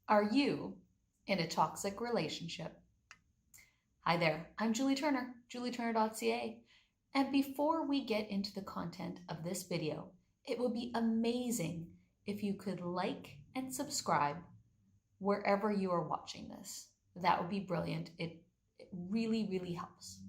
Are you in a toxic relationship? Hi there, I'm Julie Turner, julieturner.ca. And before we get into the content of this video, it would be amazing if you could like and subscribe wherever you are watching this. That would be brilliant. It really, really helps.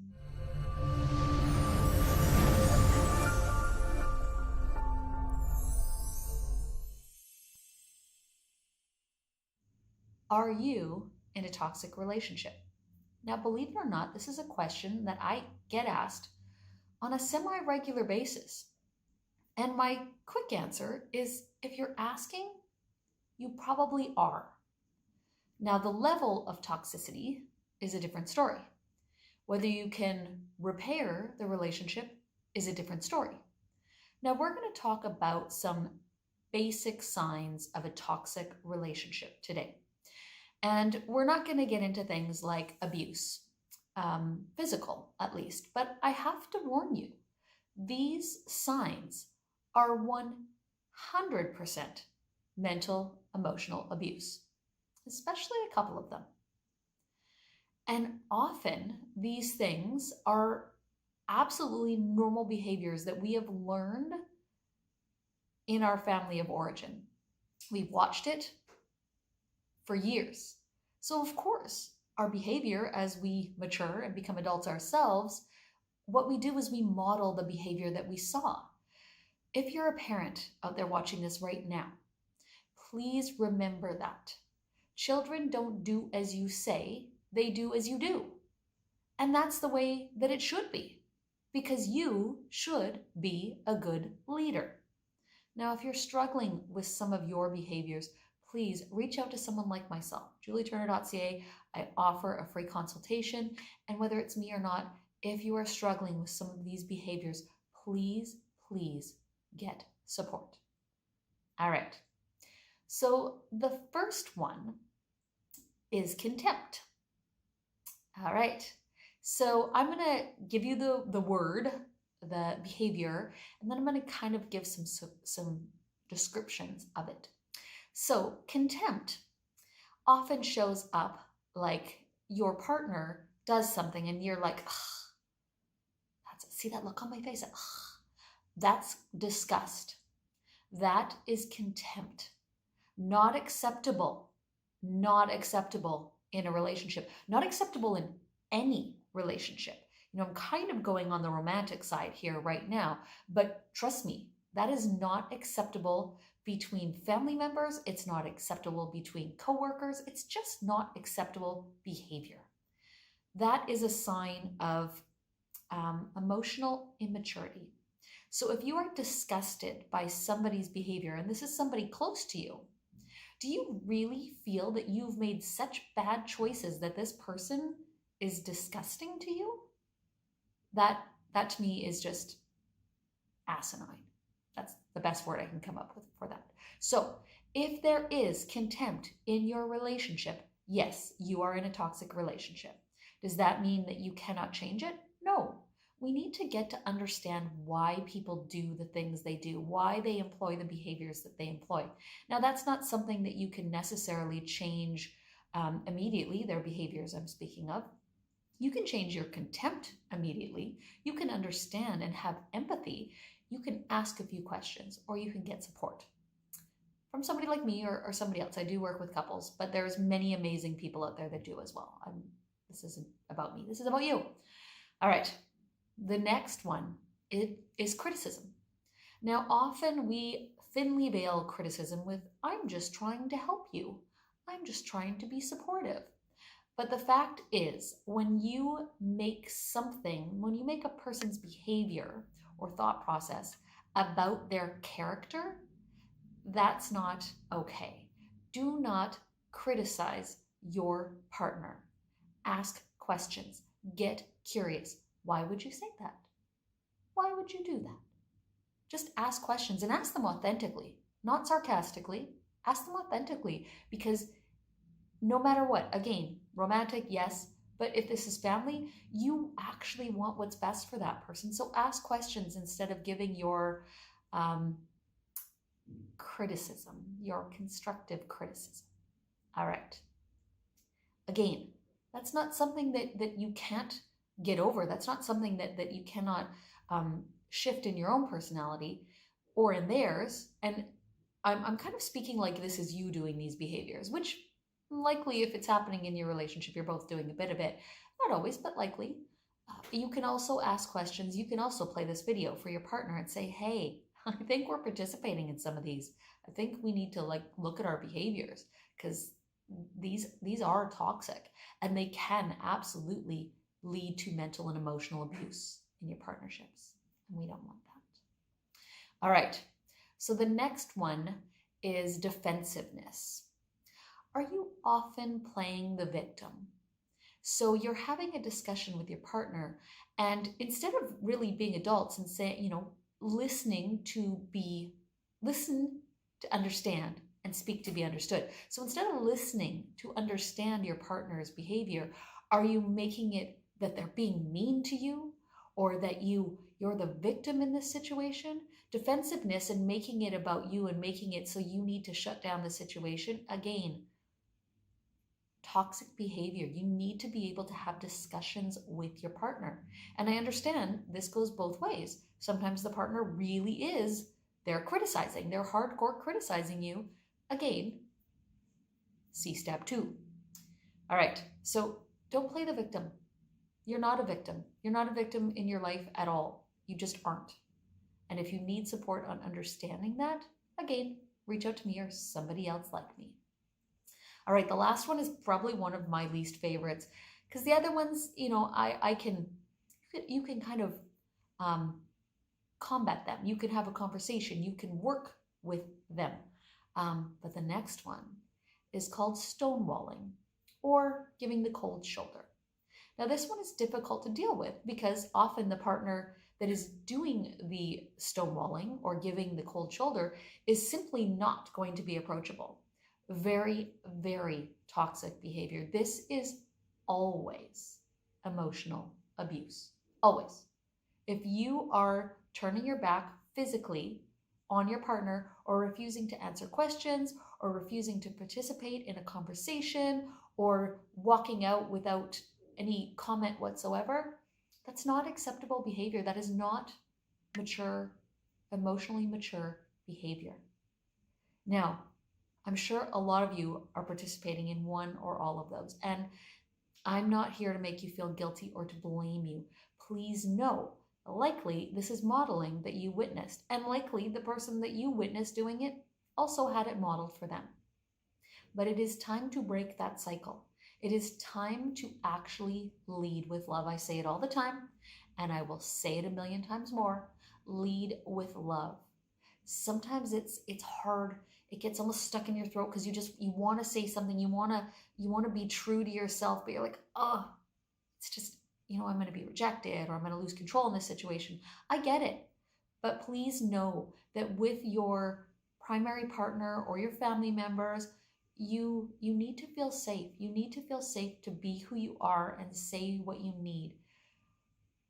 Are you in a toxic relationship? Now, believe it or not, this is a question that I get asked on a semi regular basis. And my quick answer is if you're asking, you probably are. Now, the level of toxicity is a different story. Whether you can repair the relationship is a different story. Now, we're going to talk about some basic signs of a toxic relationship today. And we're not going to get into things like abuse, physical at least, but I have to warn you, these signs are 100% mental, emotional abuse, especially a couple of them. And often these things are absolutely normal behaviors that we have learned in our family of origin. We've watched it for years. So, of course, our behavior as we mature and become adults ourselves, what we do is we model the behavior that we saw. If you're a parent out there watching this right now, please remember that. Children don't do as you say, they do as you do. And that's the way that it should be, because you should be a good leader. Now, if you're struggling with some of your behaviors, please reach out to someone like myself, julieturner.ca. I offer a free consultation. And whether it's me or not, if you are struggling with some of these behaviors, please get support. All right. So the first one is contempt. All right. So I'm going to give you the word, the behavior, and then I'm going to kind of give some descriptions of it. So contempt often shows up like your partner does something and you're like, see that look on my face? That's disgust. That is contempt. Not acceptable. Not acceptable in a relationship. Not acceptable in any relationship. You know, I'm kind of going on the romantic side here right now, but trust me, that is not acceptable between family members. It's not acceptable between coworkers. It's just not acceptable behavior. That is a sign of emotional immaturity. So if you are disgusted by somebody's behavior, and this is somebody close to you, do you really feel that you've made such bad choices that this person is disgusting to you? That to me is just asinine. That's the best word I can come up with for that. So if there is contempt in your relationship, yes, you are in a toxic relationship. Does that mean that you cannot change it? No. We need to get to understand why people do the things they do, why they employ the behaviors that they employ. Now, that's not something that you can necessarily change immediately, their behaviors I'm speaking of. You can change your contempt immediately. You can understand and have empathy. You can ask a few questions, or you can get support from somebody like me or somebody else. I do work with couples, but there's many amazing people out there that do as well. This isn't about me. This is about you. All right. The next one is criticism. Now, often we thinly veil criticism with, I'm just trying to help you. I'm just trying to be supportive. But the fact is, when you make a person's behavior or thought process about their character, that's not okay. Do not criticize your partner. Ask questions. Get curious. Why would you say that? Why would you do that? Just ask questions and ask them authentically, not sarcastically. Ask them authentically, because no matter what, again, romantic, yes, but if this is family, you actually want what's best for that person. So ask questions instead of giving your criticism, your constructive criticism. All right. Again, that's not something that you can't get over. That's not something that you cannot shift in your own personality or in theirs. And I'm kind of speaking like this is you doing these behaviors, which likely if it's happening in your relationship, you're both doing a bit of it. Not always, but likely. You can also ask questions. You can also play this video for your partner and say, hey, I think we're participating in some of these. I think we need to like look at our behaviors because these are toxic and they can absolutely lead to mental and emotional abuse in your partnerships. And we don't want that. All right. So the next one is defensiveness. Are you often playing the victim? So you're having a discussion with your partner, and instead of really being adults and saying, listen to understand and speak to be understood. So instead of listening to understand your partner's behavior, are you making it that they're being mean to you or that you're the victim in this situation? Defensiveness and making it about you and making it so you need to shut down the situation. Again, toxic behavior. You need to be able to have discussions with your partner. And I understand this goes both ways. Sometimes the partner really is, they're criticizing, they're hardcore criticizing you. Again, see step 2. All right, so don't play the victim. You're not a victim. You're not a victim in your life at all. You just aren't. And if you need support on understanding that, again, reach out to me or somebody else like me. All right, the last one is probably one of my least favorites because the other ones, you can kind of combat them. You can have a conversation. You can work with them. But the next one is called stonewalling or giving the cold shoulder. Now, this one is difficult to deal with because often the partner that is doing the stonewalling or giving the cold shoulder is simply not going to be approachable. Very, very toxic behavior. This is always emotional abuse. Always. If you are turning your back physically on your partner or refusing to answer questions or refusing to participate in a conversation or walking out without any comment whatsoever, that's not acceptable behavior. That is not mature, emotionally mature behavior. Now, I'm sure a lot of you are participating in one or all of those, and I'm not here to make you feel guilty or to blame you. Please know, likely this is modeling that you witnessed, and likely the person that you witnessed doing it also had it modeled for them. But it is time to break that cycle. It is time to actually lead with love. I say it all the time, and I will say it a million times more. Lead with love. Sometimes it's hard. It gets almost stuck in your throat because you want to say something. You want to be true to yourself, but you're like, oh, it's just, I'm going to be rejected or I'm going to lose control in this situation. I get it. But please know that with your primary partner or your family members, you need to feel safe. You need to feel safe to be who you are and say what you need.